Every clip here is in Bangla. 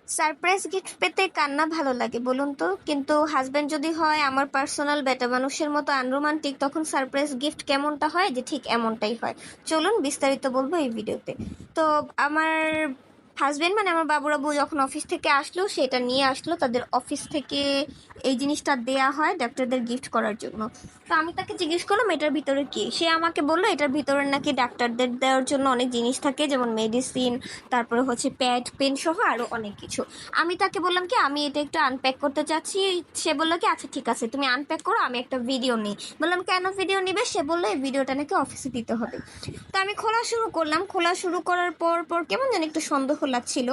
সারপ্রাইজ গিফট পেতে কার না ভালো লাগে বলুন তো? কিন্তু হাজবেন্ড যদি হয় আমার পার্সোনাল বেটা মানুষের মতো আনরোমান্টিক, তখন সারপ্রাইজ গিফট কেমনটা হয় যে ঠিক এমনটাই হয়। চলুন বিস্তারিত বলবো এই ভিডিওতে। তো আমার হাজবেন্ড মানে আমার বাবুরাবু যখন অফিস থেকে আসলো, সেটা নিয়ে আসলো, তাদের অফিস থেকে এই জিনিসটা দেয়া হয় ডাক্তারদের গিফট করার জন্য। তো আমি তাকে জিজ্ঞেস করলাম এটার ভিতরে কি, সে আমাকে বললো এটার ভিতরে নাকি ডাক্তারদের দেওয়ার জন্য অনেক জিনিস থাকে, যেমন মেডিসিন, তারপরে হচ্ছে প্যাড পেন সহ আরো অনেক কিছু। আমি তাকে বললাম কি আমি এটা একটু আনপ্যাক করতে চাচ্ছি। সে বললো কি আচ্ছা ঠিক আছে তুমি আনপ্যাক করো, আমি একটা ভিডিও নিই। বললাম কেন ভিডিও নিবে? সে বললো এই ভিডিওটা নাকি অফিসে দিতে হবে। তো আমি খোলা শুরু করলাম, খোলা শুরু করার পর পর কেমন যেন একটু সন্দেহ লাগছিল।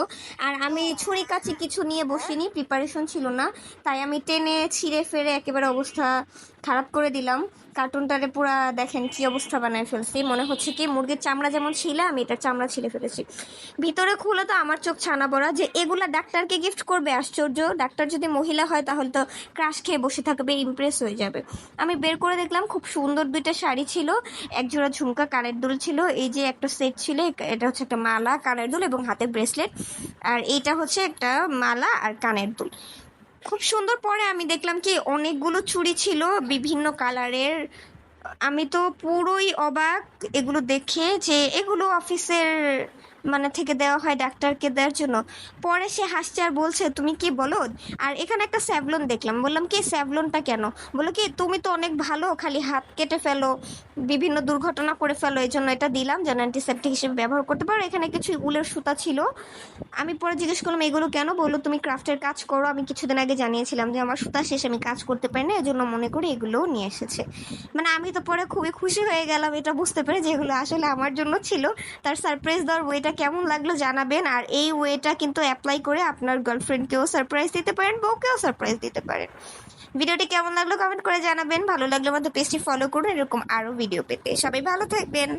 আর আমি ছুরি কাচি কিছু নিয়ে বসিনি, প্রিপারেশন ছিল না, তাই আমি টেনে ছিঁড়ে ফেরে একেবারে অবস্থা খারাপ করে দিলাম। কার্টুনটারে পুরা দেখেন কি অবস্থা বানায় ফেলছি, মনে হচ্ছে কি মুরগির চামড়া যেমন ছিল আমি এটার চামড়া ছিঁড়ে ফেলেছি। ভিতরে খুলে তো আমার চোখ ছানা বড়া যে এগুলা ডাক্তারকে গিফট করবে, আশ্চর্য! ডাক্তার যদি মহিলা হয় তাহলে তো ক্রাশ খেয়ে বসে থাকবে, ইমপ্রেস হয়ে যাবে। আমি বের করে দেখলাম খুব সুন্দর দুইটা শাড়ি ছিল, একজোড়া ঝুমকা, কানের দুল ছিল, এই যে একটা সেট ছিল, এটা হচ্ছে একটা মালা, কানের দুল এবং হাতে ব্রেসলেট, আর এইটা হচ্ছে একটা মালা আর কানের দুল। খুব সুন্দর। পরে আমি দেখলাম কি অনেকগুলো চুড়ি ছিল বিভিন্ন কালারের। আমি তো পুরোই অবাক এগুলো দেখে, যে এগুলো অফিসের মানে থেকে দেওয়া হয় ডাক্তারকে দেওয়ার জন্য। পরে সে হাসছে আর বলছে তুমি কি বলো। আর এখানে একটা স্যাভলন দেখলাম, বললাম কি স্যাভলনটা কেন? বললো কি তুমি তো অনেক ভালো, খালি হাত কেটে ফেলো, বিভিন্ন দুর্ঘটনা করে ফেলো, এই জন্য এটা দিলাম যেন অ্যান্টিসেপ্টিক হিসেবে ব্যবহার করতে পারো। এখানে কিছু উলের সুতা ছিল। আমি পরে জিজ্ঞেস করলাম এগুলো কেন? বললো তুমি ক্রাফটের কাজ করো, আমি কিছুদিন আগে জানিয়েছিলাম যে আমার সুতা শেষ, আমি কাজ করতে পারি না, এজন্য মনে করি এগুলোও নিয়ে এসেছে। মানে আমি তো পরে খুবই খুশি হয়ে গেলাম এটা বুঝতে পেরে যে এগুলো আসলে আমার জন্য ছিল। তার সারপ্রাইজ দেওয়ার ওয়েটা কেমন লাগলো জানাবেন, আর এই ওয়েটা কিন্তু অ্যাপ্লাই করে আপনার গার্লফ্রেন্ডকেও সারপ্রাইজ দিতে পারেন, বউকেও সারপ্রাইজ দিতে পারেন। ভিডিওটি কেমন লাগলো কমেন্ট করে জানাবেন, ভালো লাগলে আমাদের পেজটি ফলো করুন এরকম আরও ভিডিও পেতে। সবাই ভালো থাকবেন।